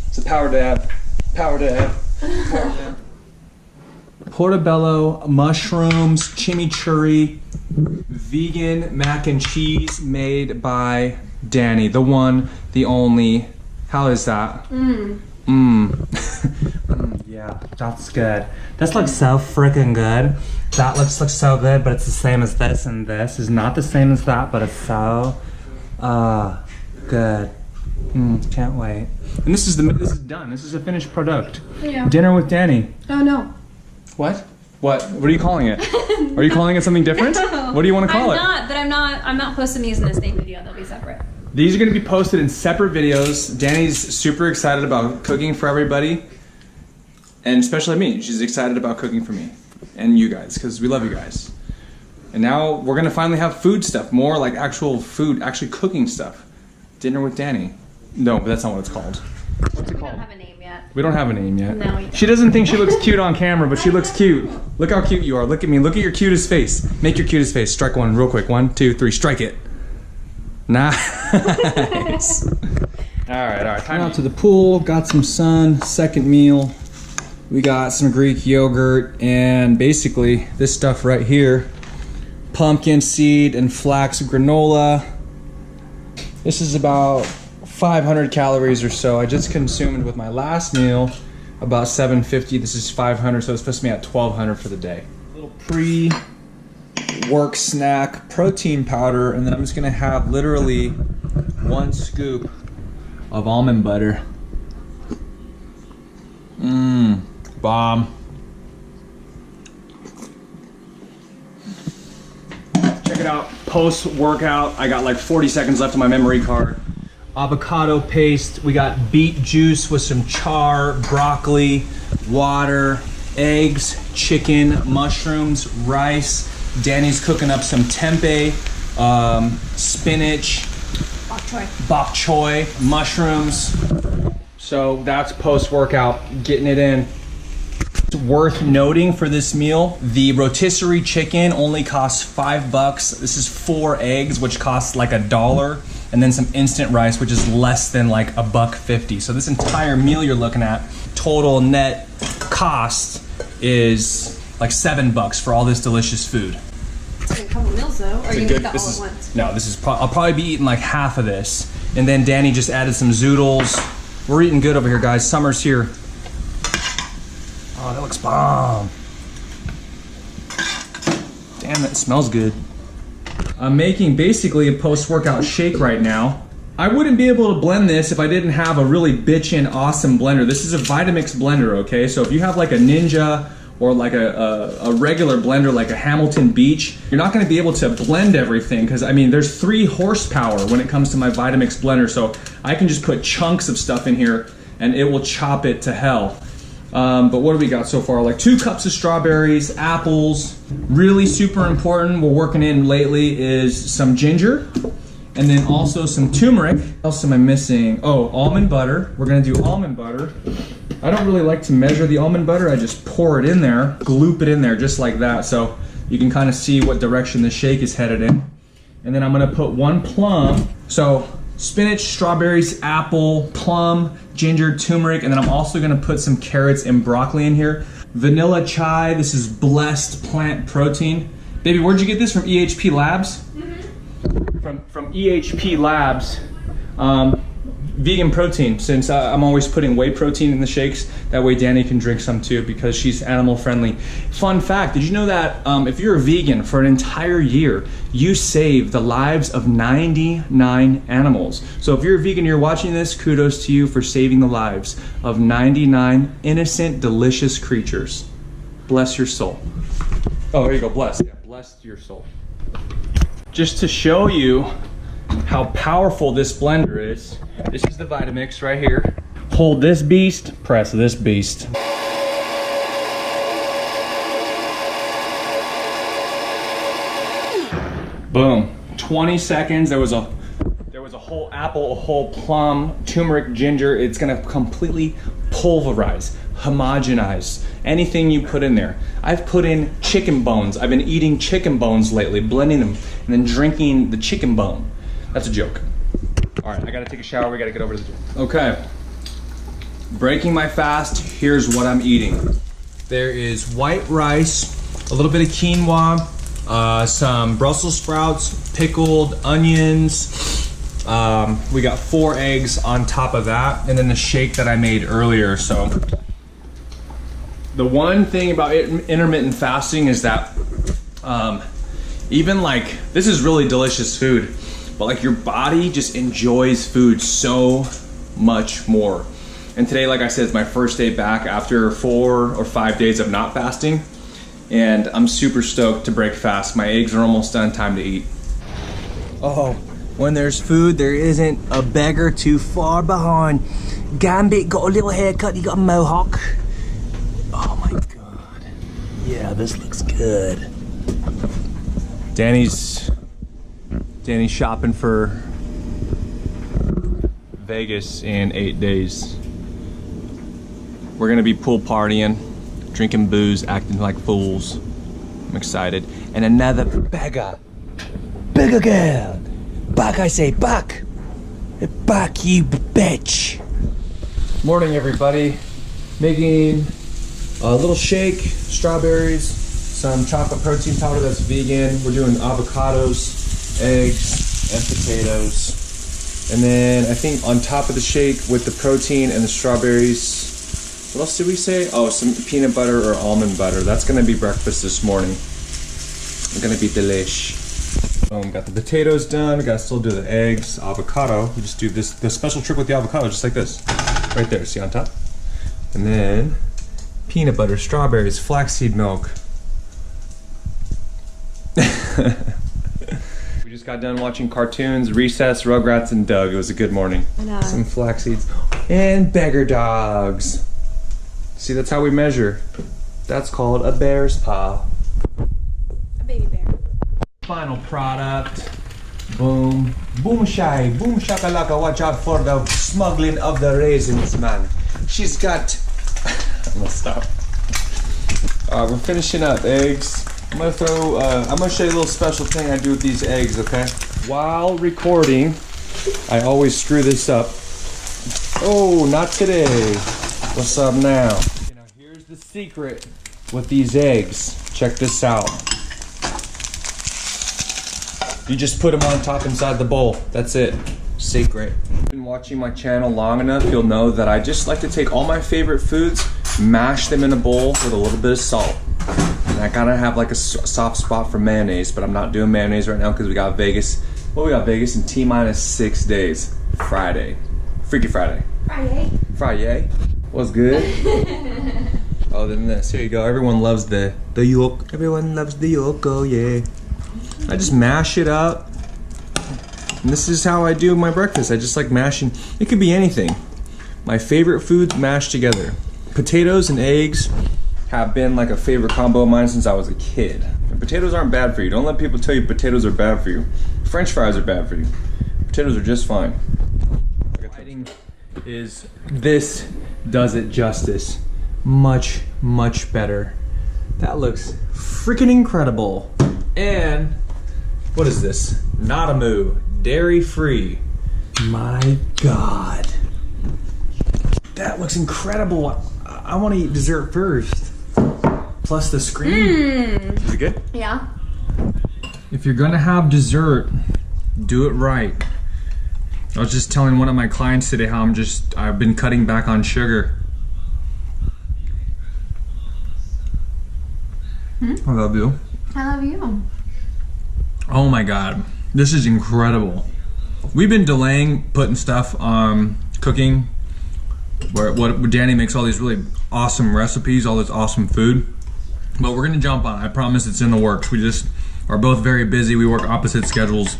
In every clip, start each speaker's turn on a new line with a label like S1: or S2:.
S1: It's a power dab. Power dab. Power dab. Portobello mushrooms, chimichurri, vegan mac and cheese made by Danny. The one, the only. How is that? Yeah, that's good. This looks so freaking good. That looks so good, but it's the same as this, and this is not the same as that, but it's so good. Can't wait. And this is done. This is a finished product.
S2: Yeah.
S1: Dinner with Danny.
S2: Oh no.
S1: What? What are you calling it? Are you calling it something different?
S2: No.
S1: What do you want to call it?
S2: I'm not posting these in the same video. They'll be separate.
S1: These are going to be posted in separate videos. Danny's super excited about cooking for everybody. And especially me. She's excited about cooking for me. And you guys, because we love you guys. And now we're going to finally have food stuff. More like actual food, actually cooking stuff. Dinner with Danny. No, but that's not what it's called. What's it called?
S2: We don't have a name yet.
S1: We don't have a name yet.
S2: No, we don't.
S1: She doesn't think she looks cute on camera, but she looks cute. Look how cute you are. Look at me. Look at your cutest face. Make your cutest face. Strike one real quick. 1, 2, 3. Strike it. Nice. Alright. Time out to the pool. Got some sun. Second meal. We got some Greek yogurt and basically this stuff right here. Pumpkin seed and flax granola. This is about 500 calories or so. I just consumed with my last meal about 750. This is 500, so it's supposed to be at 1200 for the day. A little pre-work snack, protein powder, and then I'm just gonna have literally 1 scoop of almond butter. Bomb. Check it out, post-workout. I got like 40 seconds left on my memory card. Avocado paste, we got beet juice with some char, broccoli, water, eggs, chicken, mushrooms, rice. Danny's cooking up some tempeh, spinach, bok choy, mushrooms. So that's post-workout, getting it in. It's worth noting for this meal, the rotisserie chicken only costs $5. This is 4 eggs, which costs like $1, and then some instant rice, which is less than like $1.50. So this entire meal you're looking at, total net cost is like $7 for all this delicious food.
S2: It's like a couple meals though, or are you gonna eat that all at once?
S1: No, this is I'll probably be eating like half of this, and then Danny just added some zoodles. We're eating good over here, guys. Summer's here. Oh, that looks bomb. Damn, that smells good. I'm making basically a post-workout shake right now. I wouldn't be able to blend this if I didn't have a really bitchin' awesome blender. This is a Vitamix blender, okay? So if you have like a Ninja or like a regular blender like a Hamilton Beach, you're not gonna be able to blend everything because I mean, there's 3 horsepower when it comes to my Vitamix blender. So I can just put chunks of stuff in here and it will chop it to hell. But what do we got so far? Like 2 cups of strawberries, apples. Really super important, we're working in lately, is some ginger. And then also some turmeric. What else am I missing? Oh, almond butter. We're gonna do almond butter. I don't really like to measure the almond butter. I just pour it in there, gloop it in there just like that. So you can kind of see what direction the shake is headed in. And then I'm gonna put 1 plum. So spinach, strawberries, apple, plum, ginger, turmeric, and then I'm also gonna put some carrots and broccoli in here. Vanilla chai, this is blessed plant protein. Baby, where'd you get this, from EHP Labs? From EHP Labs, vegan protein, since I'm always putting whey protein in the shakes. That way Danny can drink some too because she's animal friendly. Fun fact, did you know that if you're a vegan for an entire year, you save the lives of 99 animals? So if you're a vegan, you're watching this, kudos to you for saving the lives of 99 innocent, delicious creatures. Bless your soul. Oh, there you go, bless. Yeah, bless your soul. Just to show you how powerful this blender is, this is the Vitamix right here. Hold this beast, press this beast. Boom, 20 seconds. There was a whole apple, a whole plum, turmeric, ginger. It's gonna completely pulverize, homogenize anything you put in there. I've put in chicken bones. I've been eating chicken bones lately, blending them and then drinking the chicken bone. That's a joke. All right, I gotta take a shower. We gotta get over to the gym. Okay, breaking my fast. Here's what I'm eating. There is white rice, a little bit of quinoa, some Brussels sprouts, pickled onions. We got 4 eggs on top of that, and then the shake that I made earlier. So the one thing about intermittent fasting is that even like, this is really delicious food, but like your body just enjoys food so much more. And today, like I said, is my first day back after 4 or 5 days of not fasting. And I'm super stoked to break fast. My eggs are almost done, time to eat. Oh, when there's food, there isn't a beggar too far behind. Gambit got a little haircut, he got a mohawk. Oh my God. Yeah, this looks good. Danny's shopping for Vegas in 8 days. We're gonna be pool partying, drinking booze, acting like fools. I'm excited. And another beggar girl. Back, I say, back. Back, you bitch. Morning, everybody. Making a little shake, strawberries, some chocolate protein powder that's vegan. We're doing avocados, eggs, and potatoes. And then I think on top of the shake with the protein and the strawberries, what else did we say? Oh, some peanut butter or almond butter. That's gonna be breakfast this morning. It's gonna be delish. Got the potatoes done. We gotta still do the eggs, avocado. We just do this, the special trick with the avocado, just like this. Right there, see on top? And then peanut butter, strawberries, flaxseed milk. We just got done watching cartoons, Recess, Rugrats, and Doug. It was a good morning. Some flax seeds and beggar dogs. See, that's how we measure. That's called a bear's paw.
S2: A baby bear.
S1: Final product. Boom. Boom shy. Boom shakalaka. Watch out for the smuggling of the raisins, man. She's got... I'm gonna stop. We're finishing up eggs. I'm gonna show you a little special thing I do with these eggs, okay? While recording, I always screw this up. Oh, not today. What's up now? Okay, now here's the secret with these eggs. Check this out. You just put them on top inside the bowl. That's it. Secret. If you've been watching my channel long enough, you'll know that I just like to take all my favorite foods, mash them in a bowl with a little bit of salt. And I kind of have like a soft spot for mayonnaise, but I'm not doing mayonnaise right now because we got Vegas. Well, we got Vegas in T-minus 6 days. Friday. Freaky Friday. Friday. What's good? Oh, then this. Here you go. Everyone loves the yolk. Everyone loves the yolk. Oh, yeah. I just mash it up. And this is how I do my breakfast. I just like mashing. It could be anything. My favorite foods mashed together. Potatoes and eggs have been like a favorite combo of mine since I was a kid. And potatoes aren't bad for you. Don't let people tell you potatoes are bad for you. French fries are bad for you. Potatoes are just fine. This does it justice. Much, much better. That looks freaking incredible. And what is this? Not a moo. Dairy free. My God. That looks incredible. I want to eat dessert first. Plus the screen. Is it good?
S2: Yeah.
S1: If you're gonna have dessert, do it right. I was just telling one of my clients today how I've been cutting back on sugar. I love you.
S2: I love you.
S1: Oh my God, this is incredible. We've been delaying putting stuff on cooking, where Danny makes all these really awesome recipes, all this awesome food. But we're gonna jump on it. I promise it's in the works. We just are both very busy. We work opposite schedules.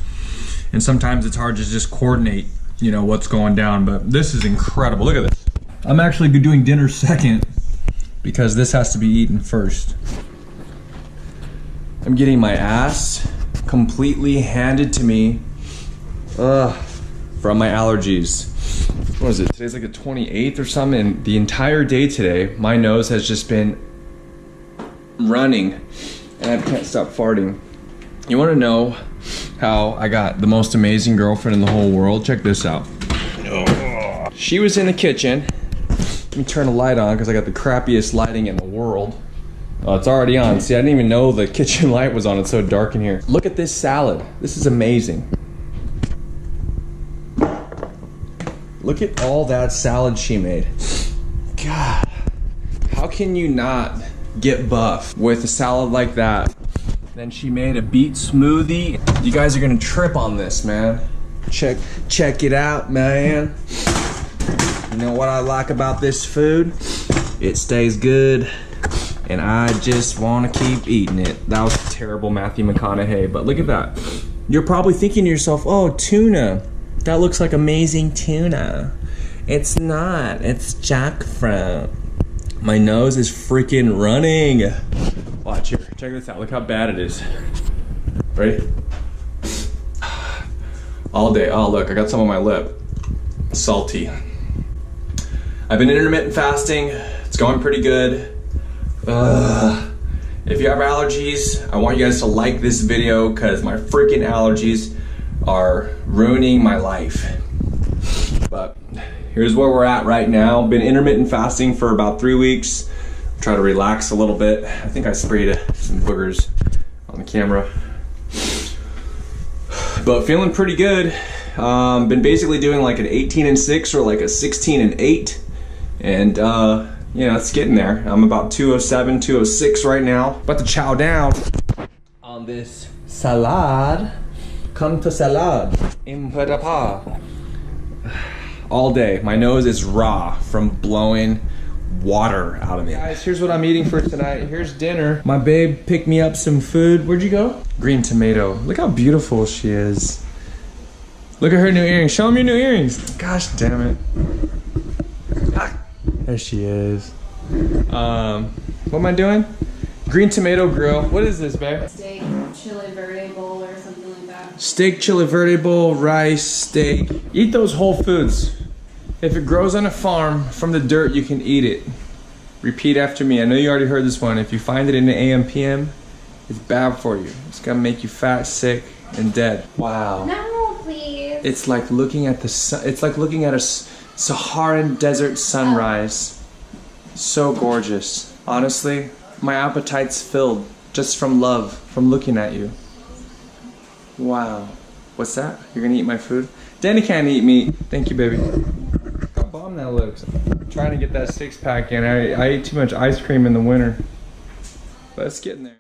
S1: And sometimes it's hard to just coordinate, you know, what's going down, but this is incredible. Look at this. I'm actually doing dinner second because this has to be eaten first. I'm getting my ass completely handed to me from my allergies. What is it? Today's like the 28th or something, and the entire day today, my nose has just been running and I can't stop farting. You wanna know how I got the most amazing girlfriend in the whole world. Check this out. She was in the kitchen. Let me turn the light on because I got the crappiest lighting in the world. Oh, it's already on. See, I didn't even know the kitchen light was on. It's so dark in here. Look at this salad. This is amazing. Look at all that salad she made. God, how can you not get buff with a salad like that? Then she made a beet smoothie. You guys are gonna trip on this, man. Check it out, man. You know what I like about this food? It stays good, and I just wanna keep eating it. That was terrible Matthew McConaughey, but look at that. You're probably thinking to yourself, oh, tuna. That looks like amazing tuna. It's not, it's jackfruit. My nose is freaking running. Watch here, check this out, look how bad it is. Ready? All day, oh look, I got some on my lip. Salty. I've been intermittent fasting, it's going pretty good. If you have allergies, I want you guys to like this video because my freaking allergies are ruining my life. But here's where we're at right now. Been intermittent fasting for about 3 weeks. Try to relax a little bit. I think I sprayed some boogers on the camera. But feeling pretty good. Been basically doing like an 18-6 or like a 16-8. And you know, it's getting there. I'm about 207, 206 right now. About to chow down on this salad. Come to salad. Imperapa. All day. My nose is raw from blowing water out of me. Guys, here's what I'm eating for tonight. Here's dinner. My babe picked me up some food. Where'd you go? Green tomato. Look how beautiful she is. Look at her new earrings. Show them your new earrings. Gosh damn it. Ah, there she is. What am I doing? Green tomato grill. What is this, babe?
S2: Steak, chili verde bowl or something like that.
S1: Steak, chili verde bowl, rice, steak. Eat those whole foods. If it grows on a farm from the dirt, you can eat it. Repeat after me. I know you already heard this one. If you find it in the AM PM, it's bad for you. It's gonna make you fat, sick, and dead. Wow.
S2: No, please.
S1: It's like looking at the sun. It's like looking at a Saharan desert sunrise. So gorgeous. Honestly, my appetite's filled just from love, from looking at you. Wow. What's that? You're gonna eat my food? Danny can't eat meat. Thank you, baby. How bomb that looks. I'm trying to get that 6-pack in. I ate too much ice cream in the winter. But it's getting there.